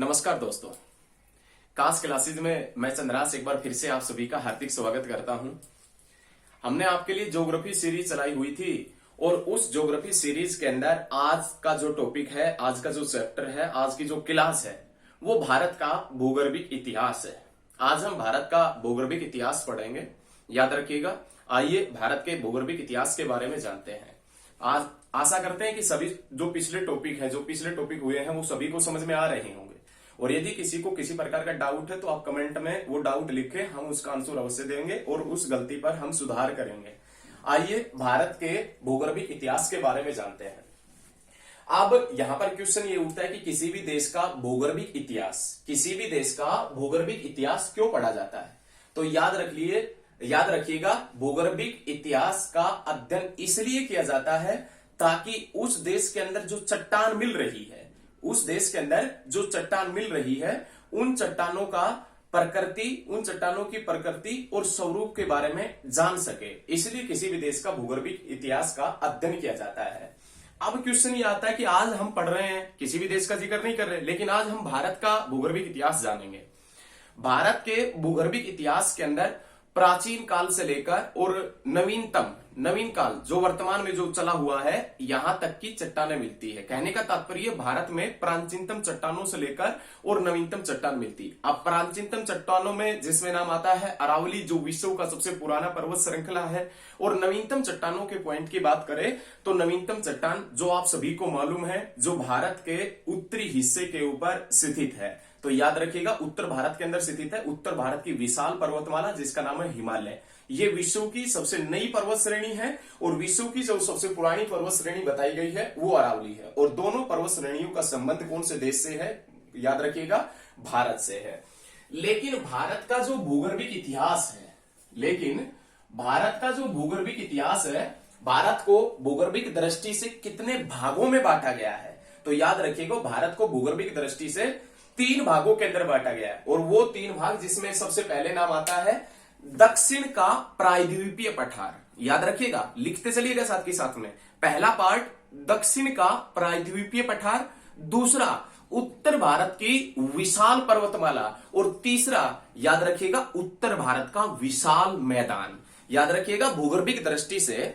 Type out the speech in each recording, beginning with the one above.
नमस्कार दोस्तों, कास क्लासेज में मैं चंद्रास एक बार फिर से आप सभी का हार्दिक स्वागत करता हूं। हमने आपके लिए ज्योग्राफी सीरीज चलाई हुई थी और उस ज्योग्राफी सीरीज के अंदर आज का जो टॉपिक है, आज का जो चैप्टर है, आज की जो क्लास है वो भारत का भूगर्भिक इतिहास है। आज हम भारत का भूगर्भिक इतिहास पढ़ेंगे, याद रखिएगा। आइए भारत के भूगर्भिक इतिहास के बारे में जानते हैं। आज आशा करते हैं कि सभी जो पिछले टॉपिक हुए हैं वो सभी को समझ में आ रहे होंगे, और यदि किसी को किसी प्रकार का डाउट है तो आप कमेंट में वो डाउट लिखें, हम उसका आंसर अवश्य देंगे और उस गलती पर हम सुधार करेंगे। आइए भारत के भूगर्भिक इतिहास के बारे में जानते हैं। अब यहां पर क्वेश्चन ये उठता है कि किसी भी देश का भूगर्भिक इतिहास क्यों पढ़ा जाता है। तो याद रखिएगा, भूगर्भिक इतिहास का अध्ययन इसलिए किया जाता है ताकि उस देश के अंदर जो चट्टान मिल रही है, उन चट्टानों की प्रकृति और स्वरूप के बारे में जान सके, इसलिए किसी भी देश का भूगर्भिक इतिहास का अध्ययन किया जाता है। अब क्वेश्चन ये आता है कि आज हम पढ़ रहे हैं, किसी भी देश का जिक्र नहीं कर रहे, लेकिन आज हम भारत का भूगर्भिक इतिहास जानेंगे। भारत के भूगर्भिक इतिहास के अंदर प्राचीन काल से लेकर और नवीन काल जो वर्तमान में जो चला हुआ है, यहां तक की चट्टानें मिलती है। कहने का तात्पर्य भारत में प्राचीनतम चट्टानों से लेकर और नवीनतम चट्टान मिलती है। अब प्राचीनतम चट्टानों में जिसमें नाम आता है अरावली, जो विश्व का सबसे पुराना पर्वत श्रृंखला है, और नवीनतम चट्टानों के पॉइंट की बात करें तो नवीनतम चट्टान जो आप सभी को मालूम है, जो भारत के उत्तरी हिस्से के ऊपर स्थित है। तो याद रखिएगा, उत्तर भारत के अंदर स्थित है उत्तर भारत की विशाल पर्वतमाला जिसका नाम है हिमालय। ये विश्व की सबसे नई पर्वत श्रेणी है और विश्व की जो सबसे पुरानी पर्वत श्रेणी बताई गई है वो अरावली है। और दोनों पर्वत श्रेणियों का संबंध कौन से देश से है? याद रखिएगा, भारत से है। लेकिन भारत का जो भूगर्भिक इतिहास है, भारत को भूगर्भिक दृष्टि से कितने भागों में बांटा गया है? तो याद रखिएगा, भारत को भूगर्भिक दृष्टि से 3 भागों के अंदर बांटा गया है। और वो 3 भाग जिसमें सबसे पहले नाम आता है दक्षिण का प्रायद्वीपीय पठार। याद रखिएगा, लिखते चलिएगा साथ के साथ में। पहला पार्ट दक्षिण का प्रायद्वीपीय पठार, दूसरा उत्तर भारत की विशाल पर्वतमाला, और तीसरा याद रखिएगा उत्तर भारत का विशाल मैदान। याद रखिएगा, भूगर्भिक दृष्टि से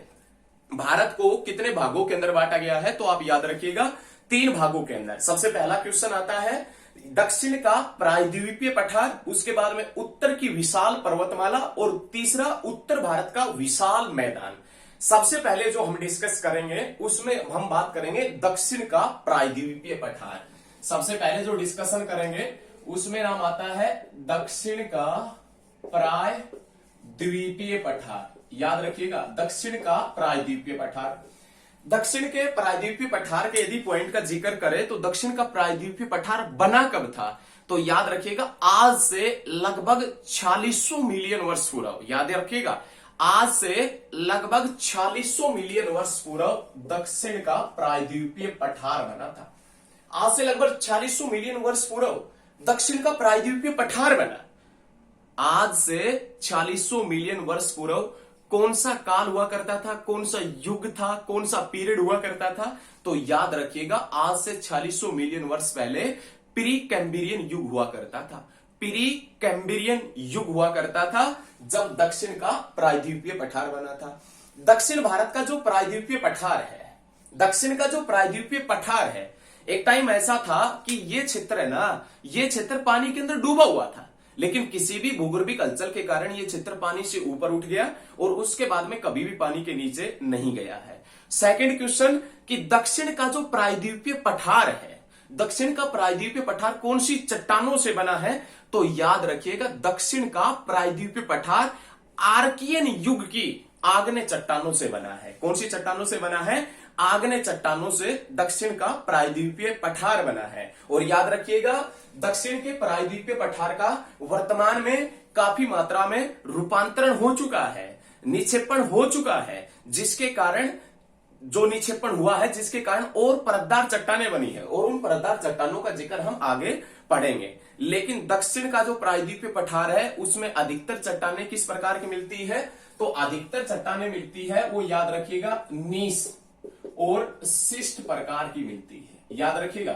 भारत को कितने भागों के अंदर बांटा गया है? तो आप याद रखिएगा 3 भागों के अंदर। सबसे पहला क्वेश्चन आता है दक्षिण का प्रायद्वीपीय पठार, उसके बाद में उत्तर की विशाल पर्वतमाला, और तीसरा उत्तर भारत का विशाल मैदान। सबसे पहले जो हम डिस्कस करेंगे उसमें हम बात करेंगे दक्षिण का प्रायद्वीपीय पठार। सबसे पहले जो डिस्कशन करेंगे उसमें नाम आता है दक्षिण का प्रायद्वीपीय पठार। याद रखिएगा, दक्षिण का प्रायद्वीपीय पठार। दक्षिण के प्रायद्वीपीय पठार के यदि पॉइंट का जिक्र करें तो दक्षिण का प्रायद्वीपीय पठार बना कब था? तो याद रखिएगा, आज से लगभग 4600 मिलियन वर्ष पूर्व। याद रखिएगा, आज से लगभग 4600 मिलियन वर्ष पूर्व दक्षिण का प्रायद्वीपीय पठार बना था। आज से लगभग 4600 मिलियन वर्ष पूर्व दक्षिण का प्रायद्वीपीय पठार बना। आज से 4600 मिलियन वर्ष पूर्व कौन सा काल हुआ करता था, कौन सा युग था, कौन सा पीरियड हुआ करता था? तो याद रखिएगा, आज से 4600 मिलियन वर्ष पहले प्री कैम्ब्रियन युग हुआ करता था। प्री कैम्ब्रियन युग हुआ करता था जब दक्षिण का प्रायद्वीपीय पठार बना था। दक्षिण भारत का जो प्रायद्वीपीय पठार है, एक टाइम ऐसा था कि ये क्षेत्र है ना, ये क्षेत्र पानी के अंदर डूबा हुआ था, लेकिन किसी भी भूगर्भिक हलचल के कारण यह क्षेत्र पानी से ऊपर उठ गया और उसके बाद में कभी भी पानी के नीचे नहीं गया है। सेकंड क्वेश्चन कि दक्षिण का जो प्रायद्वीपीय पठार है, दक्षिण का प्रायद्वीपीय पठार कौन सी चट्टानों से बना है? तो याद रखिएगा, दक्षिण का प्रायद्वीपीय पठार आर्कियन युग की आग्नेय चट्टानों से बना है। कौन सी चट्टानों से बना है? आग्नेय चट्टानों से दक्षिण का प्रायद्वीपीय पठार बना है। और याद रखिएगा, दक्षिण के प्रायद्वीपीय पठार का वर्तमान में काफी मात्रा में रूपांतरण हो चुका है, निक्षेपण हो चुका है, जिसके कारण और परतदार चट्टानें बनी है, और उन परतदार चट्टानों का जिक्र हम आगे पढ़ेंगे। लेकिन दक्षिण का जो प्रायद्वीपीय पठार है उसमें अधिकतर चट्टानें किस प्रकार की मिलती है? तो अधिकतर चट्टानें मिलती है वो याद रखिएगा नीस और शिष्ट प्रकार की मिलती है। याद रखिएगा,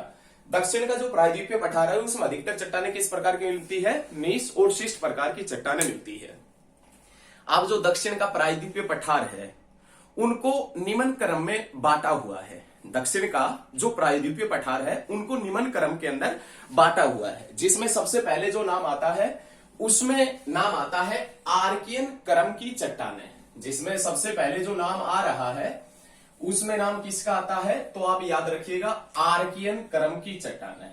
दक्षिण का जो प्रायद्वीपीय पठार है उसमें अधिकतर चट्टानें किस प्रकार की मिलती है? नीच और शिष्ट प्रकार की चट्टानें मिलती है। अब जो दक्षिण का प्रायद्वीपीय पठार है उनको निम्न क्रम में बांटा हुआ है। दक्षिण का जो प्रायद्वीपीय पठार है उनको निम्न क्रम के अंदर बांटा हुआ है, जिसमें सबसे पहले जो नाम आता है उसमें नाम आता है आर्कियन क्रम की चट्टानें। जिसमें सबसे पहले जो नाम आ रहा है उसमें नाम किसका आता है? तो आप याद रखिएगा, आर्कियन क्रम की चट्टानें।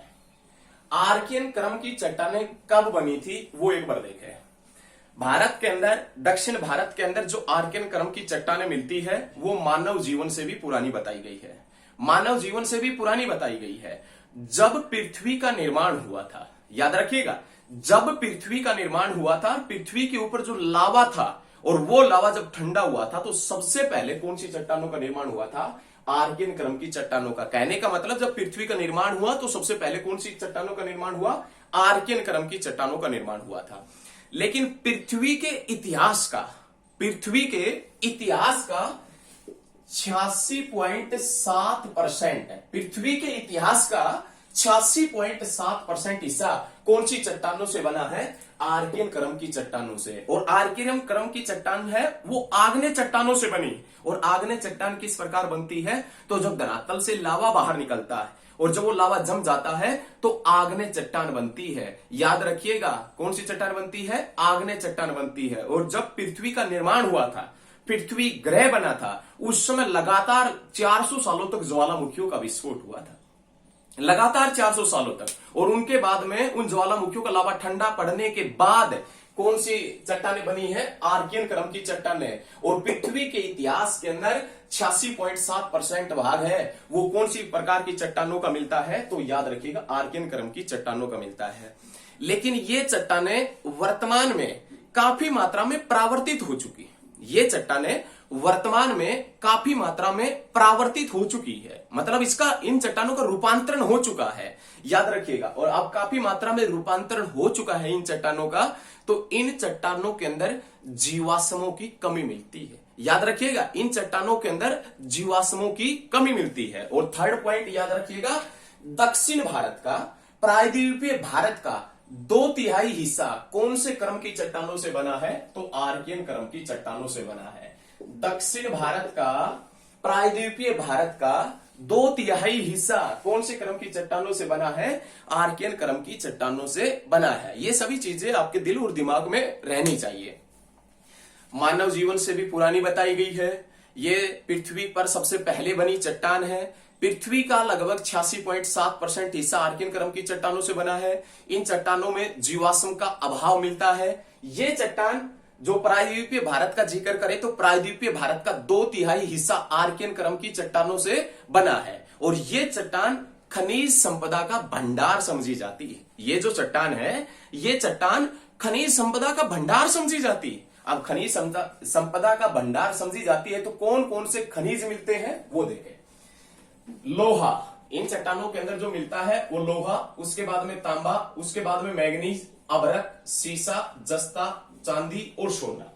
आर्कियन क्रम की चट्टानें कब बनी थी वो एक बार देखें। भारत के अंदर, दक्षिण भारत के अंदर जो आर्कियन क्रम की चट्टानें मिलती है वो मानव जीवन से भी पुरानी बताई गई है। मानव जीवन से भी पुरानी बताई गई है। जब पृथ्वी का निर्माण हुआ था, याद रखिएगा, जब पृथ्वी का निर्माण हुआ था, पृथ्वी के ऊपर जो लावा था और वो लावा जब ठंडा हुआ था तो सबसे पहले कौन सी चट्टानों का निर्माण हुआ था? आर्कियन क्रम की चट्टानों का। कहने का मतलब जब पृथ्वी का निर्माण हुआ तो सबसे पहले कौन सी चट्टानों का निर्माण हुआ? आर्कियन क्रम की चट्टानों का निर्माण हुआ था। लेकिन पृथ्वी के इतिहास का 86.7% है। पृथ्वी के इतिहास का 86.7% हिस्सा कौन सी चट्टानों से बना है? आर्कियन क्रम की चट्टानों से। और आर्कियन क्रम की चट्टान है वो आग्नेय चट्टानों से बनी। और आग्नेय चट्टान किस प्रकार बनती है? तो जब धरातल से लावा बाहर निकलता है और जब वो लावा जम जाता है तो आग्नेय चट्टान बनती है। याद रखिएगा, कौन सी चट्टान बनती है? आग्नेय चट्टान बनती है। और जब पृथ्वी का निर्माण हुआ था, पृथ्वी ग्रह बना था, उस समय लगातार 400 सालों तक ज्वालामुखियों का विस्फोट हुआ था। लगातार 400 सालों तक। और उनके बाद में उन ज्वालामुखियों का लावा ठंडा पड़ने के बाद कौन सी चट्टानें बनी है? आर्कियन क्रम की चट्टानें। और पृथ्वी के इतिहास के अंदर 86.7% भाग है वो कौन सी प्रकार की चट्टानों का मिलता है? तो याद रखिएगा, आर्कियन क्रम की चट्टानों का मिलता है। लेकिन ये चट्टानें वर्तमान में काफी मात्रा में परावर्तित हो चुकी। ये चट्टानें वर्तमान में काफी मात्रा में परावर्तित हो चुकी है। मतलब इसका, इन चट्टानों का रूपांतरण हो चुका है। याद रखिएगा, और अब काफी मात्रा में रूपांतरण हो चुका है इन चट्टानों का, तो इन चट्टानों के अंदर जीवाश्मों की कमी मिलती है। याद रखिएगा, इन चट्टानों के अंदर जीवाश्मों की कमी मिलती है। और थर्ड पॉइंट याद रखिएगा, दक्षिण भारत का, प्रायद्वीपीय भारत का 2/3 हिस्सा कौन से क्रम की चट्टानों से बना है? तो आर्कियन क्रम की चट्टानों से बना है। दक्षिण भारत का, प्रायद्वीपीय भारत का 2/3 हिस्सा कौन से क्रम की चट्टानों से बना है? आर्कियन क्रम की चट्टानों से बना है। ये सभी चीजें आपके दिल और दिमाग में रहनी चाहिए। मानव जीवन से भी पुरानी बताई गई है। ये पृथ्वी पर सबसे पहले बनी चट्टान है। पृथ्वी का लगभग 86.7% हिस्सा आर्कियन क्रम की चट्टानों से बना है। इन चट्टानों में जीवाश्म का अभाव मिलता है। ये चट्टान जो प्रायद्वीपीय भारत का जिक्र करें तो प्रायद्वीपीय भारत का 2/3 हिस्सा आर्कियन क्रम की चट्टानों से बना है। और ये चट्टान खनिज संपदा का भंडार समझी जाती है। ये जो चट्टान है, ये चट्टान खनिज संपदा का भंडार समझी जाती है। अब खनिज संपदा का भंडार समझी जाती है तो कौन कौन से खनिज मिलते हैं वो देखें। लोहा, इन चट्टानों के अंदर जो मिलता है वो लोहा, उसके बाद में तांबा, उसके बाद में मैग्नीज, अभ्रक, सीसा, जस्ता, चांदी और सोना।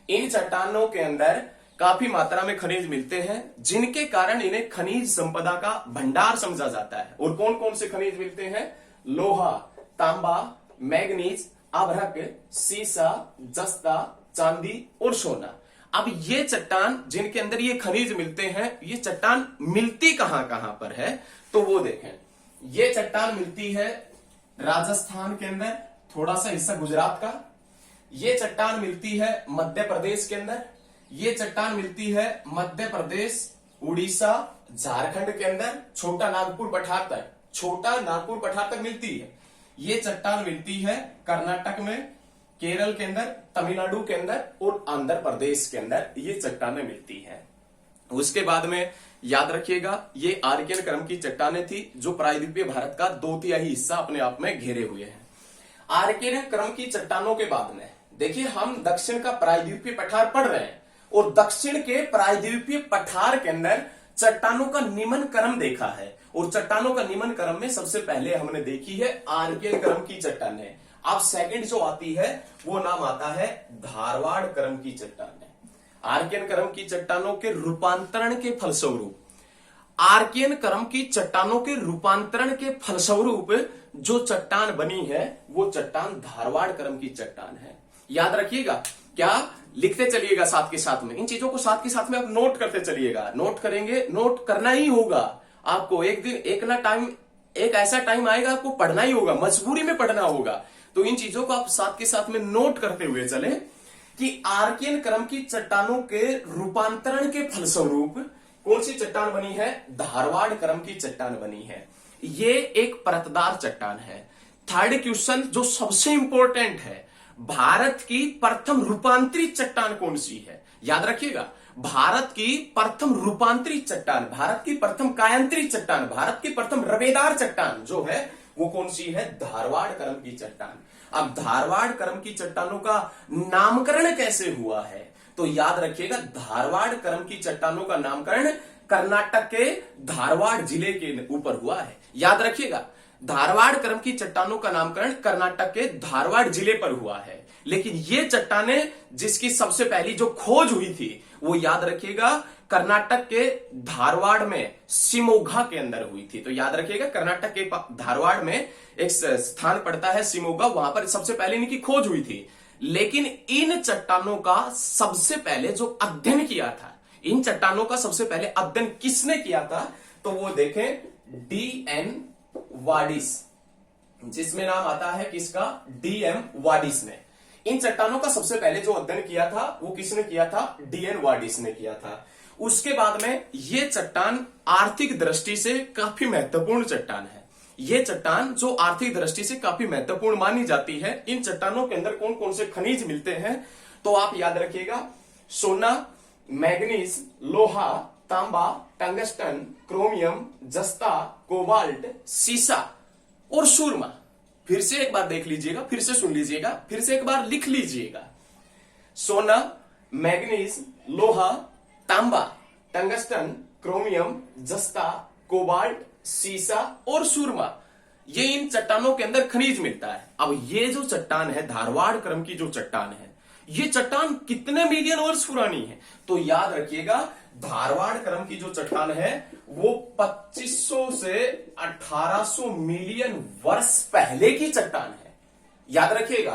इन चट्टानों के अंदर काफी मात्रा में खनिज मिलते हैं, जिनके कारण इन्हें खनिज संपदा का भंडार समझा जाता है। और कौन कौन से खनिज मिलते हैं? लोहा, तांबा, मैग्नीज, अभ्रक, सीसा, जस्ता, चांदी और सोना। अब ये चट्टान जिनके अंदर ये खनिज मिलते हैं, ये चट्टान मिलती कहां कहां पर है? तो वो देखें। ये चट्टान मिलती है राजस्थान के अंदर, थोड़ा सा हिस्सा गुजरात का। ये चट्टान मिलती है मध्य प्रदेश के अंदर। ये चट्टान मिलती है मध्य प्रदेश, उड़ीसा, झारखंड के अंदर, छोटा नागपुर पठार तक, छोटा नागपुर पठार तक मिलती है। ये चट्टान मिलती है कर्नाटक में, केरल के अंदर, तमिलनाडु के अंदर और आंध्र प्रदेश के अंदर ये चट्टानें मिलती हैं। उसके बाद में याद रखिएगा, ये आर्कियन क्रम की चट्टानें थी जो प्रायद्वीपीय भारत का 2/3 हिस्सा अपने आप में घेरे हुए हैं। आर्कियन क्रम की चट्टानों के बाद में देखिए, हम दक्षिण का प्रायद्वीपीय पठार पढ़ रहे हैं और दक्षिण के प्रायद्वीपीय पठार के अंदर चट्टानों का निम्न क्रम देखा है। और चट्टानों का निम्न क्रम में सबसे पहले हमने देखी है आर्कियन क्रम की चट्टानें। अब सेकंड जो आती है वो नाम आता है धारवाड़ क्रम की चट्टानें। आर्कियन क्रम की चट्टानों के रूपांतरण के फलस्वरूप आर्कियन क्रम की चट्टानों के रूपांतरण के फलस्वरूप जो चट्टान बनी है वो चट्टान धारवाड़ क्रम की चट्टान है। याद रखिएगा, क्या लिखते चलिएगा साथ के साथ में, इन चीजों को साथ के साथ में आप नोट करते चलिएगा। नोट करेंगे, नोट करना ही होगा आपको। एक दिन एक ऐसा टाइम आएगा आपको पढ़ना ही होगा, मजबूरी में पढ़ना होगा। तो इन चीजों को आप साथ के साथ में नोट करते हुए चले कि आर्कियन क्रम की चट्टानों के रूपांतरण के फलस्वरूप कौन सी चट्टान बनी है? धारवाड़ क्रम की चट्टान बनी है। ये एक परतदार चट्टान है। थर्ड क्वेश्चन जो सबसे इंपॉर्टेंट है, भारत की प्रथम रूपांतरित चट्टान कौन सी है? याद रखिएगा, भारत की प्रथम रूपांतरित चट्टान, भारत की प्रथम कायांतरित चट्टान, भारत की प्रथम रवेदार चट्टान जो है वो कौन सी है? धारवाड़ क्रम की चट्टान। अब धारवाड़ क्रम की चट्टानों का नामकरण कैसे हुआ है? तो याद रखिएगा, धारवाड़ क्रम की चट्टानों का नामकरण कर्नाटक के धारवाड़ जिले के ऊपर हुआ है। याद रखिएगा, धारवाड़ क्रम की चट्टानों का नामकरण कर्नाटक के धारवाड़ जिले पर हुआ है। लेकिन ये चट्टानें जिसकी सबसे पहली जो खोज हुई थी वो याद रखिएगा कर्नाटक के धारवाड़ में शिमोगा के अंदर हुई थी। तो याद रखिएगा, कर्नाटक के धारवाड़ में एक स्थान पड़ता है शिमोगा, वहां पर सबसे पहले इनकी खोज हुई थी। लेकिन इन चट्टानों का सबसे पहले जो अध्ययन किया था, इन चट्टानों का सबसे पहले अध्ययन किसने किया था? तो वो देखें, D.N. वाडिस, जिसमें नाम आता है किसका? D.M. वाडिस ने। इन चट्टानों का सबसे पहले जो अध्ययन किया था वो किसने किया था? D.N. वाडिस ने किया था। उसके बाद में ये चट्टान आर्थिक दृष्टि से काफी महत्वपूर्ण चट्टान है। ये चट्टान जो आर्थिक दृष्टि से काफी महत्वपूर्ण मानी जाती है। इन चट्टानों के अंदर कौन कौन से खनिज मिलते हैं? तो आप याद रखिएगा, सोना, मैग्नीज, लोहा, तांबा, टंगस्टन, क्रोमियम, जस्ता, कोबाल्ट, सीसा और सुरमा। फिर से एक बार देख लीजिएगा, फिर से सुन लीजिएगा, फिर से एक बार लिख लीजिएगा। सोना, मैग्नीज, लोहा, तांबा, टंगस्टन, क्रोमियम, जस्ता, कोबाल्ट, सीसा और सुरमा, ये इन चट्टानों के अंदर खनिज मिलता है। अब ये जो चट्टान है, धारवाड़ क्रम की जो चट्टान है, ये चट्टान कितने मिलियन वर्ष पुरानी है? तो याद रखिएगा, धारवाड़ क्रम की जो चट्टान है वो 2500 से 1800 मिलियन वर्ष पहले की चट्टान है। याद रखिएगा,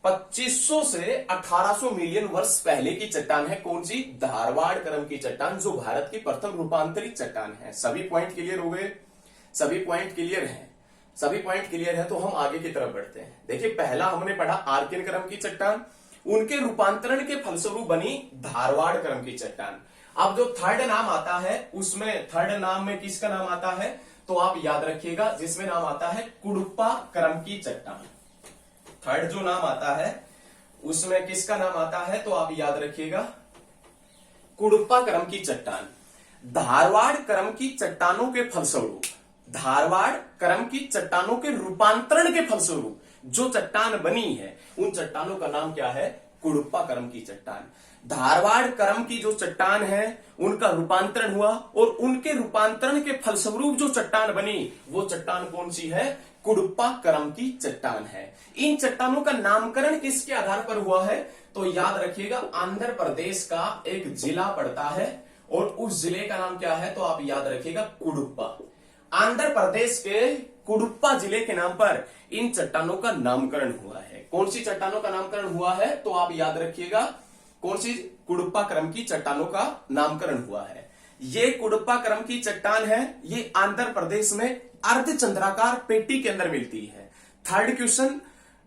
2500 से 1800 मिलियन वर्ष पहले की चट्टान है। कौन सी? धारवाड़ क्रम की चट्टान, जो भारत की प्रथम रूपांतरित चट्टान है। सभी पॉइंट क्लियर हो गए? सभी पॉइंट क्लियर हैं? सभी पॉइंट क्लियर है तो हम आगे की तरफ बढ़ते हैं। देखिए, पहला हमने पढ़ा आर्कियन क्रम की चट्टान, उनके रूपांतरण के फलस्वरूप बनी धारवाड़ क्रम की चट्टान। अब जो थर्ड नाम आता है, उसमें थर्ड नाम में किसका नाम आता है? तो आप याद रखिएगा, जिसमें नाम आता है कुडुप्पा क्रम की चट्टान। थर्ड जो नाम आता है उसमें किसका नाम आता है? तो आप याद रखिएगा, कुडुप्पा क्रम की चट्टान। धारवाड़ क्रम की चट्टानों के फलस्वरूप, धारवाड़ क्रम की चट्टानों के रूपांतरण के फलस्वरूप जो चट्टान बनी है, उन चट्टानों का नाम क्या है? कुडुप्पा क्रम की चट्टान। धारवाड़ क्रम की जो चट्टान है उनका रूपांतरण हुआ और उनके रूपांतरण के फलस्वरूप जो चट्टान बनी वो चट्टान कौन सी है? कुडुप्पा क्रम की चट्टान है। इन चट्टानों का नामकरण किसके आधार पर हुआ है? तो याद रखिएगा, आंध्र प्रदेश का एक जिला पड़ता है और उस जिले का नाम क्या है? तो आप याद रखिएगा, कुडुप्पा। आंध्र प्रदेश के कुडुप्पा जिले के नाम पर इन चट्टानों का नामकरण हुआ है। कौन सी चट्टानों का नामकरण हुआ है? तो आप याद रखिएगा, कौन सी? कुडुप्पा क्रम की चट्टानों का नामकरण हुआ है। ये कुडुप्पा क्रम की चट्टान है, ये आंध्र प्रदेश में अर्धचंद्राकार पेटी के अंदर मिलती है। थर्ड क्वेश्चन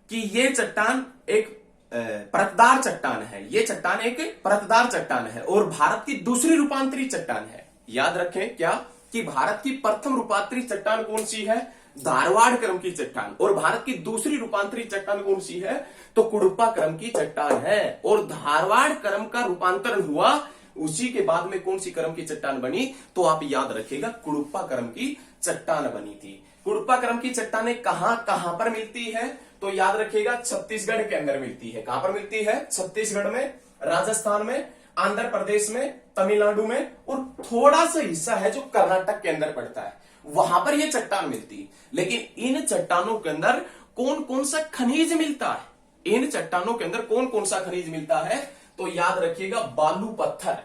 कि ये चट्टान एक परतदार चट्टान है, ये चट्टान एक परतदार चट्टान है और भारत की दूसरी रूपांतरित चट्टान है। याद रखें क्या कि भारत की प्रथम रूपांतरित चट्टान कौन सी है? धारवाड़ क्रम की चट्टान। और भारत की दूसरी रूपांतरित चट्टान कौन सी है? तो कुडुप्पा क्रम की चट्टान है। और धारवाड़ क्रम का रूपांतरण हुआ, उसी के बाद में कौन सी क्रम की चट्टान बनी? तो आप याद रखिएगा, कुडुप्पा क्रम की चट्टान बनी थी। कुडुप्पा क्रम की चट्टानें कहां कहां पर मिलती है? तो याद रखिएगा, छत्तीसगढ़ के अंदर मिलती है। कहां पर मिलती है? छत्तीसगढ़ में, राजस्थान में, आंध्र प्रदेश में, तमिलनाडु में और थोड़ा सा हिस्सा है जो कर्नाटक के अंदर पड़ता है, वहां पर यह चट्टान मिलती है। लेकिन इन चट्टानों के अंदर कौन कौन सा खनिज मिलता है? इन चट्टानों के अंदर कौन कौन सा खनिज मिलता है? तो याद रखिएगा, बालू पत्थर,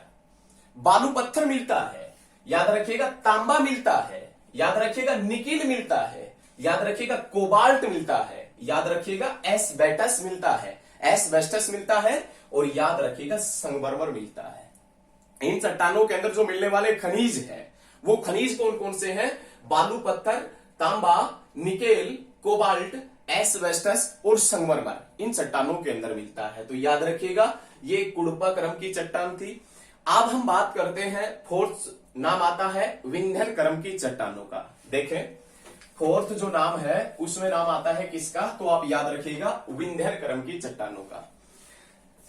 बालू पत्थर मिलता है। याद रखिएगा तांबा मिलता है, याद रखिएगा निकिल मिलता है, याद रखिएगा कोबाल्ट मिलता है, याद रखिएगा एस्बेस्टस मिलता है, एस्बेस्टस मिलता है, और याद रखिएगा संगमरमर मिलता है। इन चट्टानों के अंदर जो मिलने वाले खनिज है वो खनिज कौन कौन से हैं? बालू पत्थर, तांबा, निकेल, कोबाल्ट, एस्बेस्टस और संगमरमर इन चट्टानों के अंदर मिलता है। तो याद रखिएगा ये कुडपा क्रम की चट्टान थी। अब हम बात करते हैं फोर्थ नाम आता है विंध्यन क्रम की चट्टानों का। देखें फोर्थ जो नाम है उसमें नाम आता है किसका? तो आप याद रखिएगा विंध्यन क्रम की चट्टानों का।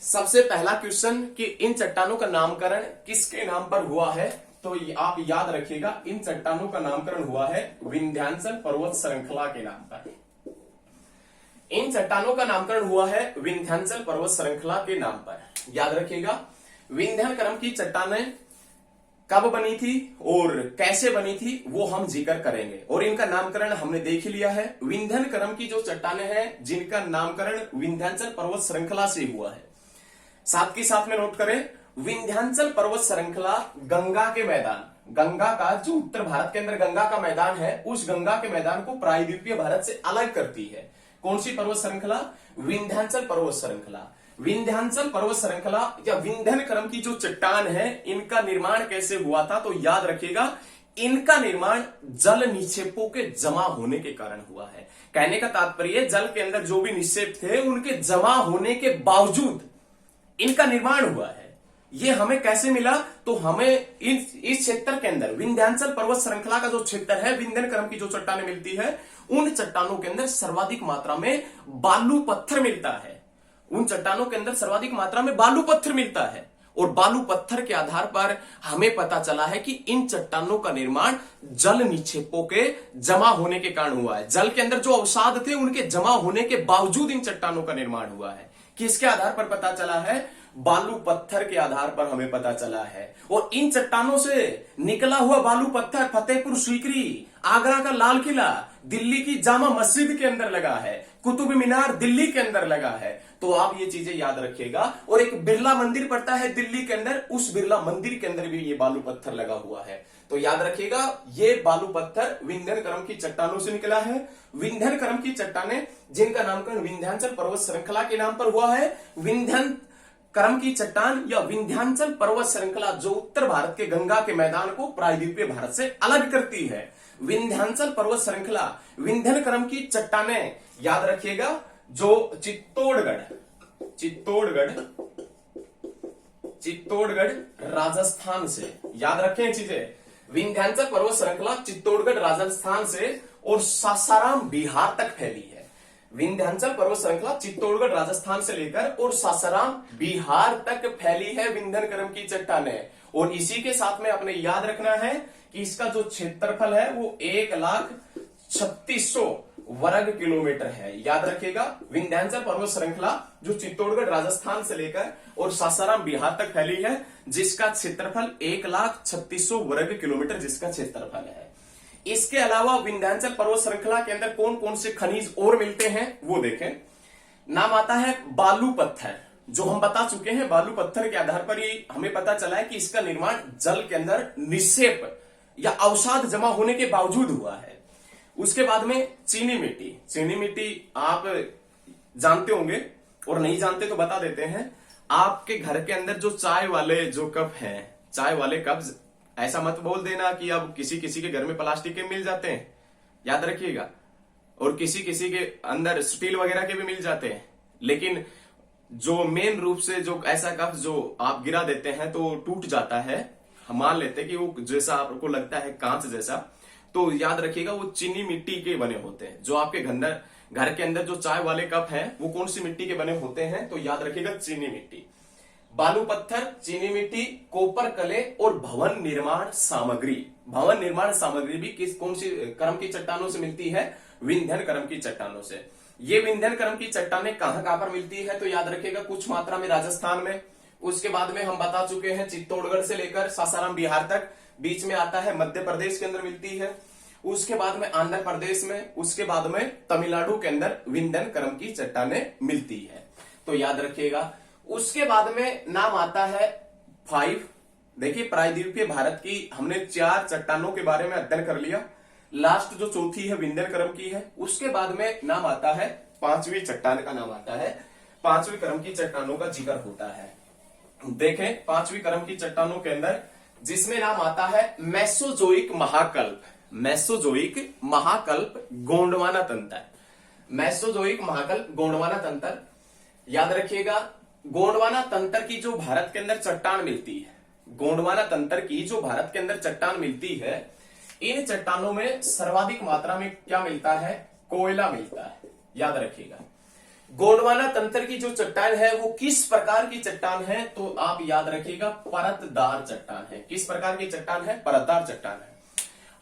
सबसे पहला क्वेश्चन कि इन चट्टानों का नामकरण किसके नाम पर हुआ है? तो आप याद रखिएगा इन चट्टानों का नामकरण हुआ है विंध्याचल पर्वत श्रृंखला के नाम पर। इन चट्टानों का नामकरण हुआ है विंध्याचल पर्वत श्रृंखला के नाम पर। याद रखिएगा विंध्यन क्रम की चट्टानें कब बनी थी और कैसे बनी थी वो हम जिक्र करेंगे, और इनका नामकरण हमने देख लिया है। विंध्यन क्रम की जो चट्टानें हैं जिनका नामकरण विंध्याचल पर्वत श्रृंखला से हुआ है, साथ के साथ में नोट करें विंध्याचल पर्वत श्रृंखला गंगा के मैदान, गंगा का जो उत्तर भारत के अंदर गंगा का मैदान है उस गंगा के मैदान को प्रायद्वीपीय भारत से अलग करती है। कौन सी पर्वत श्रृंखला? विंध्याचल पर्वत श्रृंखला। विंध्याचल पर्वत श्रृंखला या विंध्यन क्रम की जो चट्टान है इनका निर्माण कैसे हुआ था? तो याद रखिएगा इनका निर्माण जल निक्षेपों के जमा होने के कारण हुआ है। कहने का तात्पर्य जल के अंदर जो भी निक्षेप थे उनके जमा होने के बावजूद इनका निर्माण हुआ है। ये हमें कैसे मिला? तो हमें इस क्षेत्र के अंदर विंध्याचल पर्वत श्रृंखला का जो क्षेत्र है विंध्यन क्रम की जो चट्टानें मिलती है उन चट्टानों के अंदर सर्वाधिक मात्रा में बालू पत्थर मिलता है। उन चट्टानों के अंदर सर्वाधिक मात्रा में बालू पत्थर मिलता है, और बालू पत्थर के आधार पर हमें पता चला है कि इन चट्टानों का निर्माण जल निक्षेपों के जमा होने के कारण हुआ है। जल के अंदर जो अवसाद थे उनके जमा होने के बावजूद इन चट्टानों का निर्माण हुआ है। किसके आधार पर पता चला है? बालू पत्थर के आधार पर हमें पता चला है। और इन चट्टानों से निकला हुआ बालू पत्थर फतेहपुर सीकरी, आगरा का लाल किला, दिल्ली की जामा मस्जिद के अंदर लगा है, कुतुब मीनार दिल्ली के अंदर लगा है। तो आप ये चीजें याद रखिएगा। और एक बिरला मंदिर पड़ता है दिल्ली के अंदर, उस बिरला मंदिर के अंदर भी ये बालू पत्थर लगा हुआ है। तो याद रखिएगा ये बालू पत्थर विंध्यन क्रम की चट्टानों से निकला है। विंध्यन क्रम की चट्टानें जिनका नामकरण विंध्याचल पर्वत श्रृंखला के नाम पर हुआ है। विंध्यन क्रम की चट्टान या विंध्याचल पर्वत श्रृंखला जो उत्तर भारत के गंगा के मैदान को प्रायद्वीपीय भारत से अलग करती है। विंध्याचल पर्वत श्रृंखला विंध्यन क्रम की चट्टानें याद रखिएगा जो चित्तौड़गढ़ राजस्थान से, याद रखें चीजें, विंध्याचल पर्वत श्रृंखला चित्तौड़गढ़ राजस्थान से और सासाराम बिहार तक फैली है। विंध्याचल पर्वत श्रृंखला चित्तौड़गढ़ राजस्थान से लेकर और सासाराम बिहार तक फैली है विंध्यन क्रम की चट्टानें। और इसी के साथ में अपने याद रखना है कि इसका जो क्षेत्रफल है वो 1,36,000 वर्ग किलोमीटर है। याद रखिएगा विंध्याचल पर्वत श्रृंखला जो चित्तौड़गढ़ राजस्थान से लेकर और सासाराम बिहार तक फैली है जिसका क्षेत्रफल 1,36,000 वर्ग किलोमीटर जिसका क्षेत्रफल है। इसके अलावा विंध्याचल पर्वत श्रृंखला के अंदर कौन कौन से खनिज और मिलते हैं वो देखें। नाम आता है बालू पत्थर, जो हम बता चुके हैं। बालू पत्थर के आधार पर ही हमें पता चला है कि इसका निर्माण जल के अंदर निक्षेप या अवसाद जमा होने के बावजूद हुआ है। उसके बाद में चीनी मिट्टी आप जानते होंगे और नहीं जानते तो बता देते हैं। आपके घर के अंदर जो चाय वाले जो कप हैं, चाय वाले कप, ऐसा मत बोल देना कि अब किसी किसी के घर में प्लास्टिक के मिल जाते हैं, याद रखिएगा, और किसी किसी के अंदर स्टील वगैरह के भी मिल जाते हैं। लेकिन जो मेन रूप से जो ऐसा कप जो आप गिरा देते हैं तो टूट जाता है, हम मान लेते हैं कि वो जैसा आपको लगता है कांच जैसा, तो याद रखिएगा वो चीनी मिट्टी के बने होते हैं। जो आपके घर के अंदर जो चाय वाले कप हैं वो कौन सी मिट्टी के बने होते हैं? तो याद रखिएगा चीनी मिट्टी। बालू पत्थर, चीनी मिट्टी, कोपर कले और भवन निर्माण सामग्री भी कौन सी क्रम की चट्टानों से मिलती है? विंध्यन क्रम की चट्टानों से। ये विंध्यन क्रम की चट्टानें कहां पर मिलती है? तो याद रखिएगा कुछ मात्रा में राजस्थान में। उसके बाद में हम बता चुके हैं चित्तौड़गढ़ से लेकर सासाराम बिहार तक, बीच में आता है मध्य प्रदेश के अंदर मिलती है। उसके बाद में आंध्र प्रदेश में, उसके बाद में तमिलनाडु के अंदर विंध्यन क्रम की चट्टानें मिलती है। तो याद रखिएगा। उसके बाद में नाम आता है 5 देखिए प्रायद्वीपीय भारत की हमने 4 चट्टानों के बारे में अध्ययन कर लिया। लास्ट जो चौथी है विंध्य क्रम की है। उसके बाद में नाम आता है 5वीं चट्टान का नाम आता है। 5वीं क्रम की चट्टानों का जिक्र होता है। देखें 5वीं क्रम की चट्टानों के अंदर जिसमें नाम आता है मेसोजोइक महाकल्प। मेसोजोइक महाकल्प गोंडवाना तंत्र। मेसोजोइक महाकल्प गोंडवाना तंत्र याद रखिएगा। गोंडवाना तंत्र की जो भारत के अंदर चट्टान मिलती है, गोंडवाना तंत्र की जो भारत के अंदर चट्टान मिलती है, इन चट्टानों में सर्वाधिक मात्रा में क्या मिलता है? कोयला मिलता है। याद रखिएगा गोंडवाना तंत्र की जो चट्टान है वो किस प्रकार की चट्टान है? तो आप याद रखिएगा परतदार चट्टान है। किस प्रकार की चट्टान है? परतदार चट्टान है।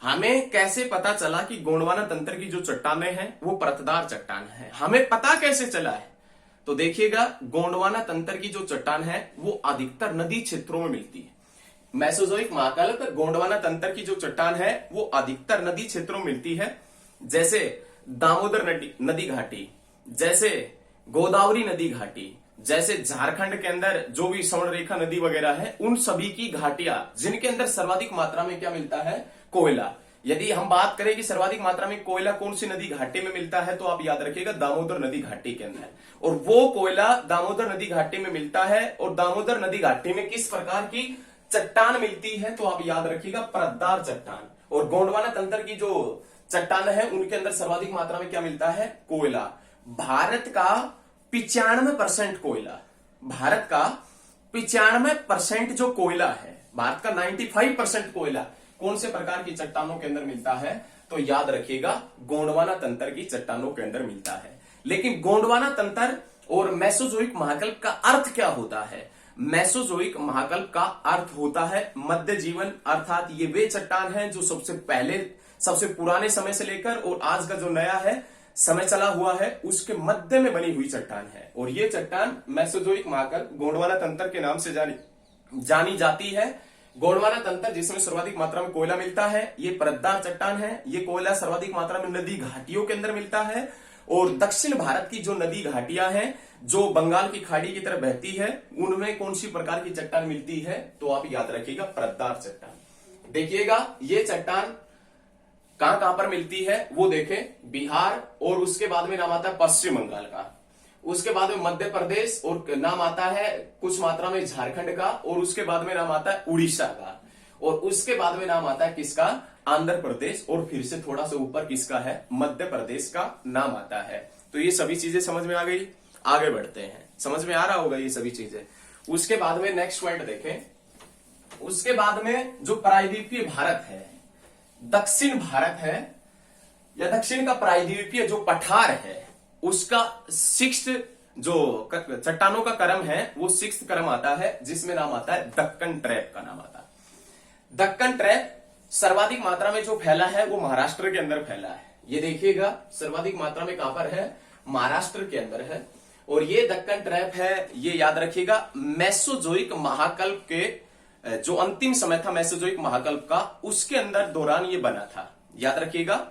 हमें कैसे पता चला कि गोंडवाना तंत्र की जो चट्टानें हैं वो परतदार चट्टान है? हमें पता कैसे चला है? तो देखिएगा गोंडवाना तंत्र की जो चट्टान है वो अधिकतर नदी क्षेत्रों में मिलती है। मेसोजोइक महाकल्प गोंडवाना तंत्र की जो चट्टान है वो अधिकतर नदी क्षेत्रों में मिलती है, जैसे दामोदर नदी घाटी, जैसे गोदावरी नदी घाटी, जैसे झारखंड के अंदर जो भी स्वर्ण रेखा नदी वगैरह है, उन सभी की घाटियां जिनके अंदर सर्वाधिक मात्रा में क्या मिलता है? कोयला। यदि हम बात करें कि सर्वाधिक मात्रा में कोयला कौन सी नदी घाटी में मिलता है, तो आप याद रखिएगा दामोदर नदी घाटी के अंदर। और वो कोयला दामोदर नदी घाटी में मिलता है। और दामोदर नदी घाटी में किस प्रकार की चट्टान मिलती है? तो आप याद रखिएगा परतदार चट्टान। और गोंडवाना तंत्र की जो चट्टान है उनके अंदर सर्वाधिक मात्रा में क्या मिलता है? कोयला। भारत का 95% कोयला, भारत का 95% जो कोयला है, भारत का 95% कोयला कौन से प्रकार की चट्टानों के अंदर मिलता है? तो याद रखिएगा गोंडवाना तंत्र की चट्टानों के अंदर मिलता है। लेकिन गोंडवाना तंत्र और मेसोजोइक महाकल्प का अर्थ क्या होता है? मेसोजोइक महाकल्प का अर्थ होता है मध्य जीवन, अर्थात ये वे चट्टान हैं जो सबसे पहले, सबसे पुराने समय से लेकर और आज का जो नया है समय चला हुआ है उसके मध्य में बनी हुई चट्टान है। और ये चट्टान मेसोजोइक महाकल्प गोंडवाना तंत्र के नाम से जानी जाती है। गोंडवाना तंत्र जिसमें सर्वाधिक मात्रा में कोयला मिलता है, ये परतदार चट्टान है। ये कोयला सर्वाधिक मात्रा में नदी घाटियों के अंदर मिलता है। और दक्षिण भारत की जो नदी घाटियां हैं जो बंगाल की खाड़ी की तरफ बहती है, उनमें कौन सी प्रकार की चट्टान मिलती है? तो आप याद रखिएगा परतदार चट्टान। देखिएगा ये चट्टान कहां पर मिलती है वो देखें, बिहार, और उसके बाद में नाम आता है पश्चिम बंगाल का, उसके बाद में मध्य प्रदेश, और नाम आता है कुछ मात्रा में झारखंड का, और उसके बाद में नाम आता है उड़ीसा का, और उसके बाद में नाम आता है किसका? आंध्र प्रदेश, और फिर से थोड़ा सा ऊपर किसका है? मध्य प्रदेश का नाम आता है। तो ये सभी चीजें समझ में आ गई। आगे बढ़ते हैं, समझ में आ रहा होगा ये सभी चीजें। उसके बाद में नेक्स्ट पॉइंट देखें। उसके बाद में जो प्रायद्वीपीय भारत है, दक्षिण भारत है, या दक्षिण का प्रायद्वीपीय जो पठार है, उसका 6th जो चट्टानों का क्रम है वो 6th क्रम आता है, जिसमें नाम आता है दक्कन ट्रैप का नाम आता है। दक्कन ट्रैप सर्वाधिक मात्रा में जो फैला है वो महाराष्ट्र के अंदर फैला है। ये देखिएगा सर्वाधिक मात्रा में कहां पर है? महाराष्ट्र के अंदर है। और ये दक्कन ट्रैप है, ये याद रखिएगा मेसोजोइक महाकल्प के जो अंतिम समय था मेसोजोइक महाकल्प का, उसके अंदर दौरान ये बना था। याद रखिएगा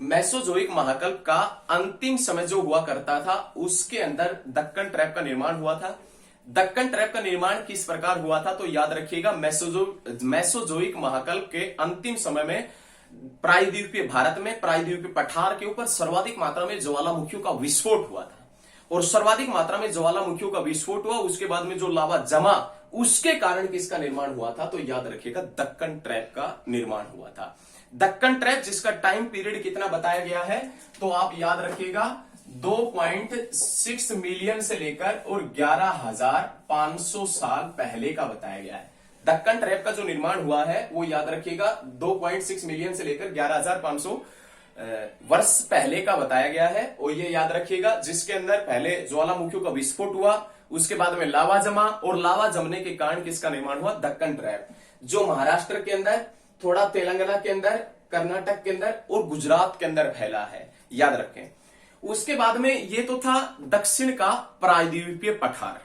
मेसोजोइक महाकल्प का अंतिम समय जो हुआ करता था उसके अंदर दक्कन ट्रैप का निर्माण हुआ था। दक्कन ट्रैप का निर्माण किस प्रकार हुआ था? तो याद रखिएगा मेसोजोइक महाकल्प के अंतिम समय में प्रायद्वीपीय भारत में प्रायद्वीपीय पठार के ऊपर सर्वाधिक मात्रा में ज्वालामुखियों का विस्फोट हुआ था। और सर्वाधिक मात्रा में ज्वालामुखियों का विस्फोट हुआ, उसके बाद में जो लावा जमा, उसके कारण किसका निर्माण हुआ था? तो याद रखिएगा दक्कन ट्रैप का निर्माण हुआ था। दक्कन ट्रैप जिसका टाइम पीरियड कितना बताया गया है? तो आप याद रखिएगा 2.6 मिलियन से लेकर और 11,500 साल पहले का बताया गया है। दक्कन ट्रैप का जो निर्माण हुआ है वो याद रखिएगा 2.6 मिलियन से लेकर 11,500 वर्ष पहले का बताया गया है। और ये याद रखिएगा जिसके अंदर पहले ज्वालामुखियों का विस्फोट हुआ, उसके बाद में लावा जमा, और लावा जमने के कारण किसका निर्माण हुआ? दक्कन ट्रैप, जो महाराष्ट्र के अंदर, थोड़ा तेलंगाना के अंदर, कर्नाटक के अंदर और गुजरात के अंदर फैला है। याद रखें। उसके बाद में ये तो था दक्षिण का प्रायद्वीपीय पठार,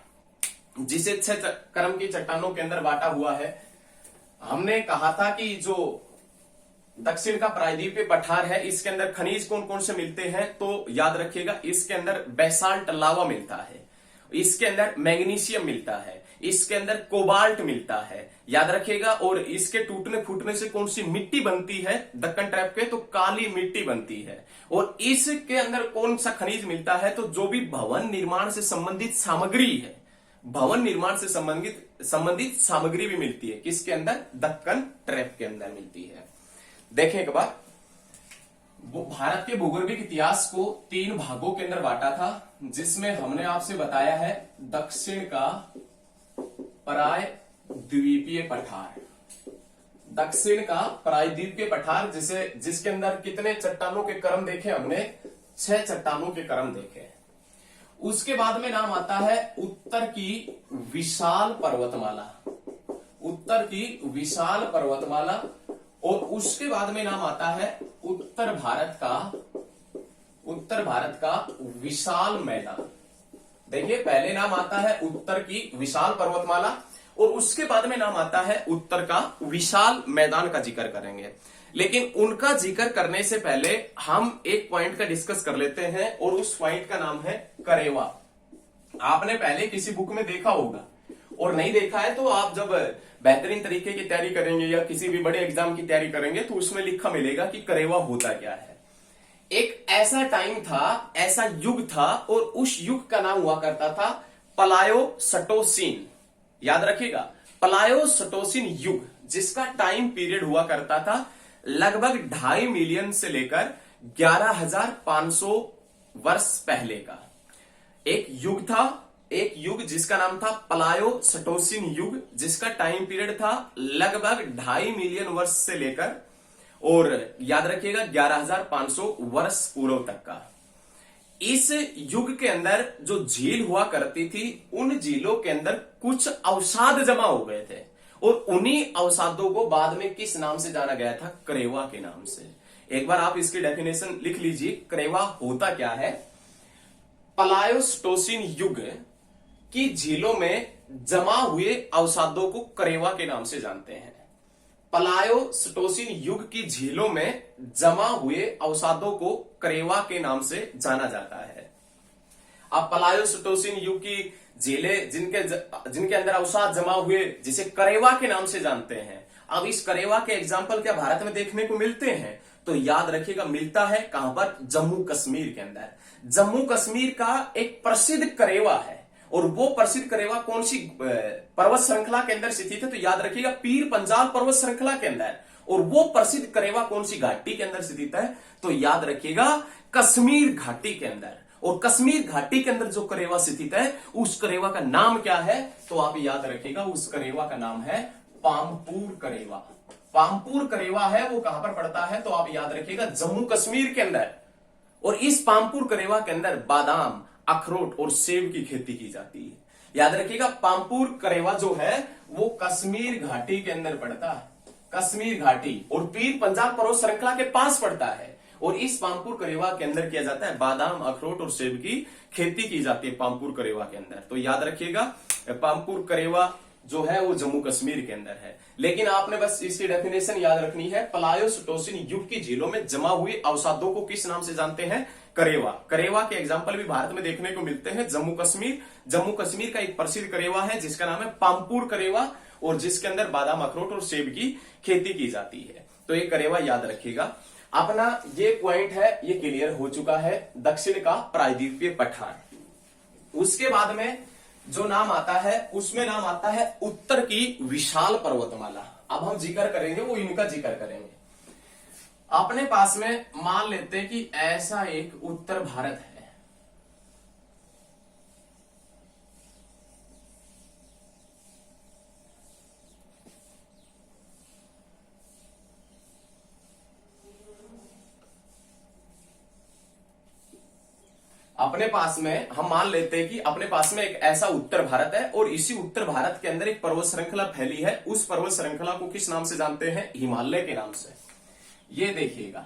जिसे 6 क्रम की चट्टानों के अंदर बांटा हुआ है। हमने कहा था कि जो दक्षिण का प्रायद्वीपीय पठार है इसके अंदर खनिज कौन कौन से मिलते हैं? तो याद रखिएगा इसके अंदर बेसाल्ट लावा मिलता है। इसके अंदर मैग्नीशियम मिलता है, इसके अंदर कोबाल्ट मिलता है, याद रखिएगा। और इसके टूटने फूटने से कौन सी मिट्टी बनती है दक्कन ट्रैप के, तो काली मिट्टी बनती है। और इसके अंदर कौन सा खनिज मिलता है, तो जो भी भवन निर्माण से संबंधित सामग्री है, भवन निर्माण से संबंधित सामग्री भी मिलती है, किसके अंदर, दक्कन ट्रैप के अंदर मिलती है। देखें एक बार, भारत के भूगर्भिक इतिहास को 3 भागों के अंदर बांटा था, जिसमें हमने आपसे बताया है दक्षिण का प्रायद्वीपीय पठार, दक्षिण का प्रायद्वीपीय पठार जिसके अंदर कितने चट्टानों के क्रम देखे हमने, 6 चट्टानों के क्रम देखे। उसके बाद में नाम आता है उत्तर की विशाल पर्वतमाला, उत्तर की विशाल पर्वतमाला। और उसके बाद में नाम आता है उत्तर भारत का विशाल मैदान। देखिए, पहले नाम आता है उत्तर की विशाल पर्वतमाला और उसके बाद में नाम आता है उत्तर का विशाल मैदान का जिक्र करेंगे। लेकिन उनका जिक्र करने से पहले हम एक पॉइंट का डिस्कस कर लेते हैं और उस पॉइंट का नाम है करेवा। आपने पहले किसी बुक में देखा होगा, और नहीं देखा है तो आप जब बेहतरीन तरीके की तैयारी करेंगे या किसी भी बड़े एग्जाम की तैयारी करेंगे तो उसमें लिखा मिलेगा कि करेवा होता क्या है। एक ऐसा टाइम था, ऐसा युग था, और उस युग का नाम हुआ करता था प्लायोसटोसिन। याद रखिएगा, प्लायोसटोसिन युग, जिसका टाइम पीरियड हुआ करता था लगभग 2.5 मिलियन से लेकर 11,500 वर्ष पहले का। एक युग था, एक युग जिसका नाम था प्लायोसटोसिन युग, जिसका टाइम पीरियड था लगभग 2.5 मिलियन वर्ष से लेकर, और याद रखिएगा 11,500 वर्ष पूर्व तक का। इस युग के अंदर जो झील हुआ करती थी, उन झीलों के अंदर कुछ अवसाद जमा हो गए थे, और उन्हीं अवसादों को बाद में किस नाम से जाना गया था, करेवा के नाम से। एक बार आप इसकी डेफिनेशन लिख लीजिए, करेवा होता क्या है। प्लायोसटोसिन युग की झीलों में जमा हुए अवसादों को करेवा के नाम से जानते हैं। प्लायोसटोसिन युग की झीलों में जमा हुए अवसादों को करेवा के नाम से जाना जाता है। अब प्लायोसटोसिन युग की झीलें जिनके अंदर अवसाद जमा हुए, जिसे करेवा के नाम से जानते हैं। अब इस करेवा के एग्जाम्पल क्या भारत में देखने को मिलते हैं, तो याद रखिएगा मिलता है कहां पर, जम्मू कश्मीर के अंदर। जम्मू कश्मीर का एक प्रसिद्ध करेवा है, और वो प्रसिद्ध करेवा कौन सी पर्वत श्रृंखला के अंदर स्थित है, तो याद रखिएगा पीर पंजाल पर्वत श्रृंखला के अंदर। और वो प्रसिद्ध करेवा कौन सी घाटी के अंदर स्थित है, तो याद रखिएगा कश्मीर घाटी के अंदर। और कश्मीर घाटी के अंदर जो करेवा स्थित है, उस करेवा का नाम क्या है, तो आप याद रखिएगा उस करेवा का नाम है पामपुर करेवा। पामपुर करेवा है, वो कहां पर पड़ता है, तो आप याद रखिएगा जम्मू कश्मीर के अंदर। और इस पामपुर करेवा के अंदर बादाम, अखरोट और सेब की खेती की जाती है। याद रखिएगा पामपुर करेवा जो है वो कश्मीर घाटी के अंदर पड़ता है, कश्मीर घाटी और पीर पंजाल पर्वत श्रृंखला के पास पड़ता है। और इस पामपुर करेवा के अंदर किया जाता है बादाम, अखरोट और सेब की खेती की जाती है पामपुर करेवा के अंदर। तो याद रखिएगा पामपुर करेवा जो है वो जम्मू कश्मीर के अंदर है। लेकिन आपने बस इसकी डेफिनेशन याद रखनी है, प्लायोसटोसिन युग की झीलों में जमा हुए अवसादों को किस नाम से जानते हैं, करेवा। करेवा के एग्जाम्पल भी भारत में देखने को मिलते हैं। जम्मू कश्मीर का एक प्रसिद्ध करेवा है जिसका नाम है पामपुर करेवा, और जिसके अंदर बादाम, अखरोट और सेब की खेती की जाती है। तो ये करेवा याद रखिएगा। अपना ये पॉइंट है, ये क्लियर हो चुका है, दक्षिण का प्रायद्वीपीय पठार। उसके बाद में जो नाम आता है उसमें नाम आता है उत्तर की विशाल पर्वतमाला। अब हम जिक्र करेंगे, वो इनका जिक्र करेंगे। अपने पास में मान लेते हैं कि ऐसा एक उत्तर भारत है, अपने पास में हम मान लेते हैं कि अपने पास में एक ऐसा उत्तर भारत है, और इसी उत्तर भारत के अंदर एक पर्वत श्रृंखला फैली है। उस पर्वत श्रृंखला को किस नाम से जानते हैं, हिमालय के नाम से। ये देखिएगा,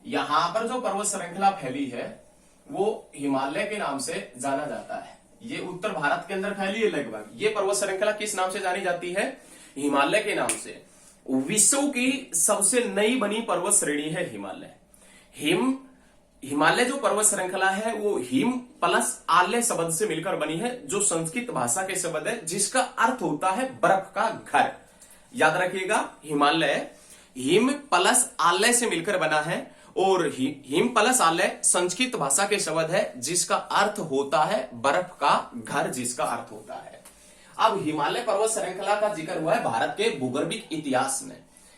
यहां पर जो पर्वत श्रृंखला फैली है वो हिमालय के नाम से जाना जाता है। ये उत्तर भारत के अंदर फैली है लगभग। ये पर्वत श्रृंखला किस नाम से जानी जाती है, हिमालय के नाम से। विश्व की सबसे नई बनी पर्वत श्रेणी है हिमालय। हिमालय जो पर्वत श्रृंखला है वो हिम प्लस आलय शब्द से मिलकर बनी है, जो संस्कृत भाषा के शब्द है जिसका अर्थ होता है बर्फ का घर। याद रखिएगा, हिमालय हिम प्लस आलय से मिलकर बना है और हिम प्लस आलय संस्कृत भाषा के शब्द है जिसका अर्थ होता है बर्फ का घर, जिसका अर्थ होता है। अब हिमालय पर्वत श्रृंखला का जिक्र हुआ है भारत के भूगर्भिक इतिहास में।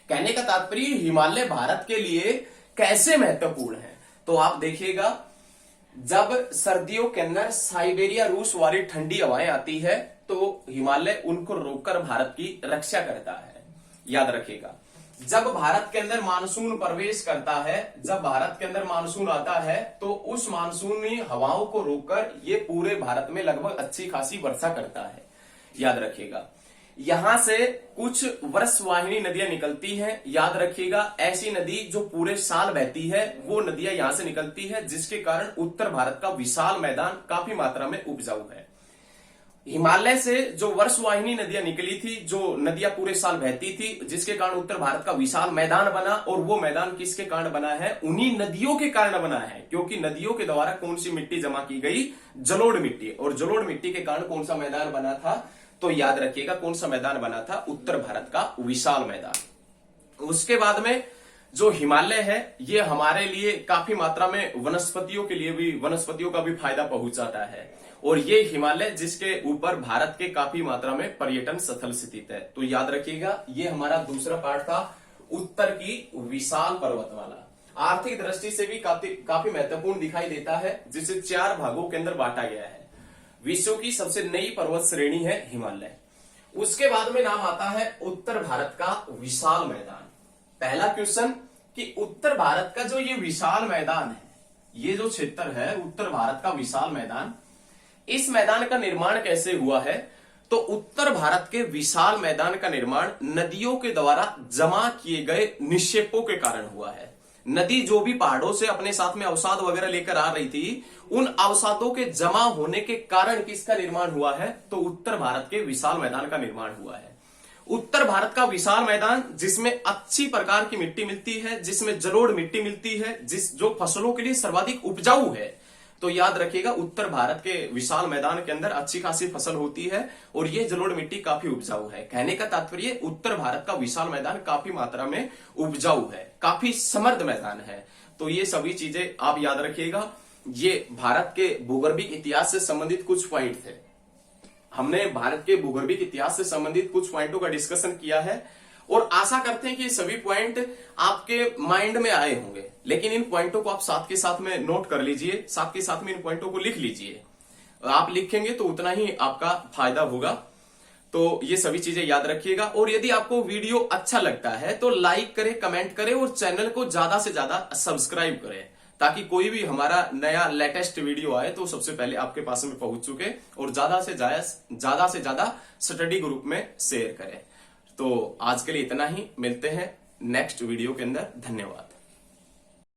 कहने का तात्पर्य हिमालय भारत के लिए कैसे महत्वपूर्ण है, तो आप देखिएगा, जब सर्दियों के अंदर साइबेरिया रूस वाली ठंडी हवाएं आती है तो हिमालय उनको रोककर भारत की रक्षा करता है। याद रखिएगा, जब भारत के अंदर मानसून प्रवेश करता है, जब भारत के अंदर मानसून आता है तो उस मानसूनी हवाओं को रोककर ये पूरे भारत में लगभग अच्छी खासी वर्षा करता है। याद रखिएगा, यहां से कुछ वर्षवाहिनी नदियां निकलती हैं। याद रखिएगा, ऐसी नदी जो पूरे साल बहती है वो नदियां यहां से निकलती है, जिसके कारण उत्तर भारत का विशाल मैदान काफी मात्रा में उपजाऊ है। हिमालय से जो वर्षवाहिनी नदियां निकली थी, जो नदियां पूरे साल बहती थी, जिसके कारण उत्तर भारत का विशाल मैदान बना, और वो मैदान किसके कारण बना है? उन्हीं नदियों के कारण बना है, क्योंकि नदियों के द्वारा कौन सी मिट्टी जमा की गई? जलोढ़ मिट्टी। और जलोढ़ मिट्टी के कारण कौन सा मैदान बना था? तो याद रखिएगा, कौन सा मैदान बना था? उत्तर भारत का विशाल मैदान। उसके बाद में जो हिमालय है ये हमारे लिए काफी मात्रा में वनस्पतियों का भी फायदा पहुंचाता है, और ये हिमालय जिसके ऊपर भारत के काफी मात्रा में पर्यटन स्थल स्थित है। तो याद रखिएगा, ये हमारा दूसरा पार्ट था उत्तर की विशाल पर्वतमाला। आर्थिक दृष्टि से भी काफी महत्वपूर्ण दिखाई देता है, जिसे 4 भागों के अंदर बांटा गया है। विश्व की सबसे नई पर्वत श्रेणी है हिमालय। उसके बाद में नाम आता है उत्तर भारत का विशाल मैदान। पहला क्वेश्चन कि उत्तर भारत का जो ये विशाल मैदान है, ये जो क्षेत्र है उत्तर भारत का विशाल मैदान, इस मैदान का निर्माण कैसे हुआ है? तो उत्तर भारत के विशाल मैदान का निर्माण नदियों के द्वारा जमा किए गए निक्षेपों के कारण हुआ है। नदी जो भी पहाड़ों से अपने साथ में अवसाद वगैरह लेकर आ रही थी, उन अवसादों के जमा होने के कारण किसका निर्माण हुआ है? तो उत्तर भारत के विशाल मैदान का निर्माण हुआ है। उत्तर भारत का विशाल मैदान जिसमें अच्छी प्रकार की मिट्टी मिलती है, जिसमें जलोढ़ मिट्टी मिलती है, जो फसलों के लिए सर्वाधिक उपजाऊ है। तो याद रखिएगा, उत्तर भारत के विशाल मैदान के अंदर अच्छी खासी फसल होती है और ये जलोढ़ मिट्टी काफी उपजाऊ है। कहने का तात्पर्य उत्तर भारत का विशाल मैदान काफी मात्रा में उपजाऊ है, काफी समृद्ध मैदान है। तो ये सभी चीजें आप याद रखिएगा। ये भारत के भूगर्भिक इतिहास से संबंधित कुछ पॉइंट थे। हमने भारत के भूगर्भिक इतिहास से संबंधित कुछ पॉइंटों का डिस्कशन किया है और आशा करते हैं कि सभी पॉइंट आपके माइंड में आए होंगे। लेकिन इन पॉइंटों को आप साथ के साथ में नोट कर लीजिए, साथ के साथ में इन पॉइंटों को लिख लीजिए। आप लिखेंगे तो उतना ही आपका फायदा होगा। तो ये सभी चीजें याद रखिएगा। और यदि आपको वीडियो अच्छा लगता है तो लाइक करें, कमेंट करें और चैनल को ज्यादा से ज्यादा सब्सक्राइब करें, ताकि कोई भी हमारा नया लेटेस्ट वीडियो आए तो सबसे पहले आपके पास में पहुंच चुके, और ज्यादा से ज्यादा स्टडी ग्रुप में शेयर करें। तो आज के लिए इतना ही, मिलते हैं नेक्स्ट वीडियो के अंदर। धन्यवाद।